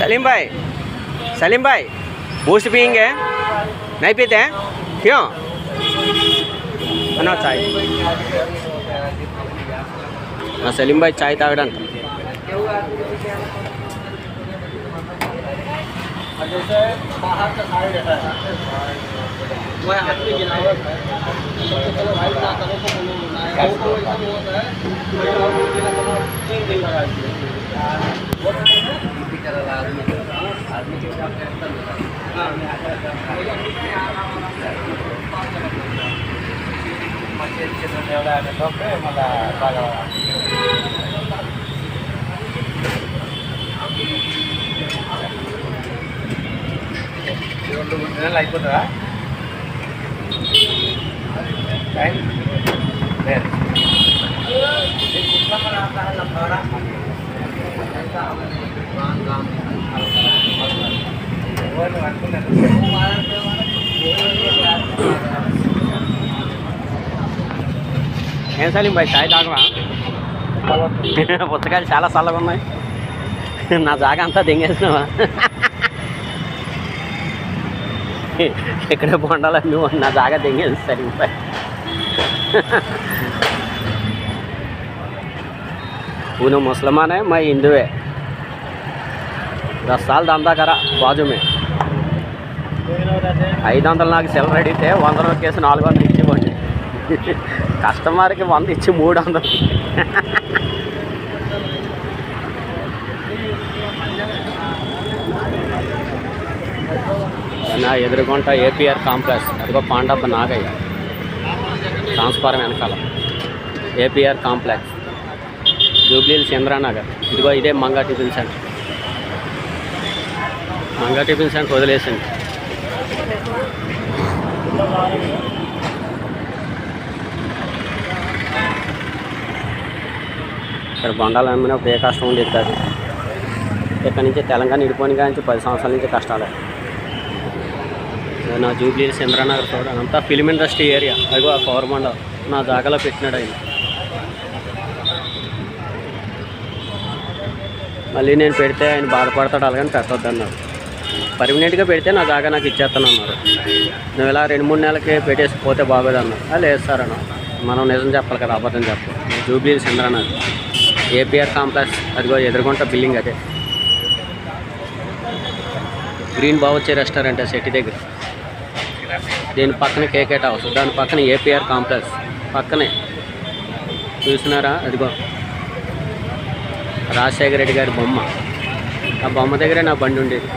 सलीम भाई बूस्ट पियेंगे? नहीं पीते हैं? क्यों? ना चाय सलीम भाई चाय तागड़ंत बाहर का साइड है वो हाथ में गिराया भाई ना करो तो वो ऐसा होता है और मुझे ना करो 3 दिन लगा दिए वो बीपी का आदमी के साथ अंतर होता है हां मस्जिद के साथ वाला है तो पे मला बागा అయిపోతుందా ఏం సలీం భాయ్ చాయ్ తాగవా? పుస్తకాలు చాలా చల్లగా ఉన్నాయి. నా జాగా అంతా దింగేసినావా? इकड़े बोंडाला ना जागा देंगे सलीम भाई वो मुसलमान है मैं हिंदू है 10 साल धंधा करा बाजू में 500 నాకు సెలరీ అడిగితే 100 రూపాయలు 400 ఇచ్చివ్వండి కస్టమర్కి 100 ఇచ్చి 300 నా ఎదురుగుంట ఏపీఆర్ కాంప్లెక్స్ అదిగో పాండబ్బ నాగయ్య ట్రాన్స్ఫార్మర్ వెనకాల ఏపీఆర్ కాంప్లెక్స్ జూబ్లీహిల్స్ చంద్రనగర్ ఇదిగో ఇదే మంగా టిఫిన్ సెంటర్ వదిలేసింది ఇక్కడ బొండాలు అమ్మినప్పుడు ఏ కష్టం ఉండేది కాదు ఇక్కడ నుంచి తెలంగాణ ఇడిపోయిన కానీ 10 సంవత్సరాల నుంచి కష్టాలే నా జూబ్లీహిల్స్ చంద్రనగర్ చూడ అంతా ఫిలిం ఇండస్ట్రీ ఏరియా అదిగో ఆ పవర్మండ నా జాగాలో పెట్టినాడు ఆయన మళ్ళీ నేను పెడితే ఆయన బాధపడతాడు అలాగని పెట్టొద్దన్నారు పర్మనెంట్గా పెడితే నా జాగా నాకు ఇచ్చేస్తానన్నారు నువ్వు ఇలా 2-3 నెలలకి పెట్టేసి పోతే బాగోదన్నారు లేదు సార్ అన్న మనం నిజం చెప్పాలి కదా అబద్ధం చెప్పాలి జూబ్లీహిల్స్ చంద్రనగర్ ఏపీఆర్ కాంప్లెక్స్ అదిగో ఎదురుగుంట బిల్డింగ్ అదే గ్రీన్ బావొచ్చే రెస్టారెంట్ సిటీ దగ్గర దీని పక్కన కేకేట్ హౌస్ దాని పక్కన ఏపీఆర్ కాంప్లెక్స్ పక్కనే చూసినారా అదిగో రాజశేఖర రెడ్డి గారి బొమ్మ ఆ బొమ్మ దగ్గరే నా బండి ఉండేది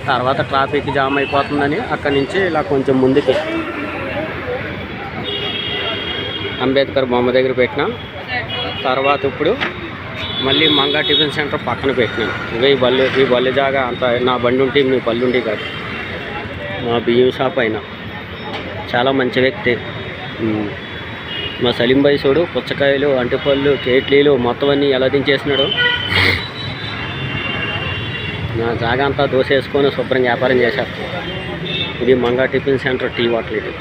తర్వాత ట్రాఫిక్ జామ్ అయిపోతుందని అక్కడి నుంచి ఇలా కొంచెం ముందుకి అంబేద్కర్ బొమ్మ దగ్గర పెట్టినా తర్వాత ఇప్పుడు మళ్ళీ మంగా టిఫిన్ సెంటర్ పక్కన పెట్టినాను ఈ బల్లి జాగా అంత నా బండి ఉంటే మీ బల్లి ఉండి కాదు మా బియ్యం షాప్ అయినా చాలా మంచి వ్యక్తి మా సలీం భాయ్ చూడు పుచ్చకాయలు అంటిపళ్ళు కేట్లీలు మొత్తం అన్నీ ఎలా దించేసినాడు నా జాగా అంతా దోసేసుకొని శుభ్రంగా వ్యాపారం చేశారు ఇది మంగా టిఫిన్ సెంటర్ టీ హోటల్ ఇది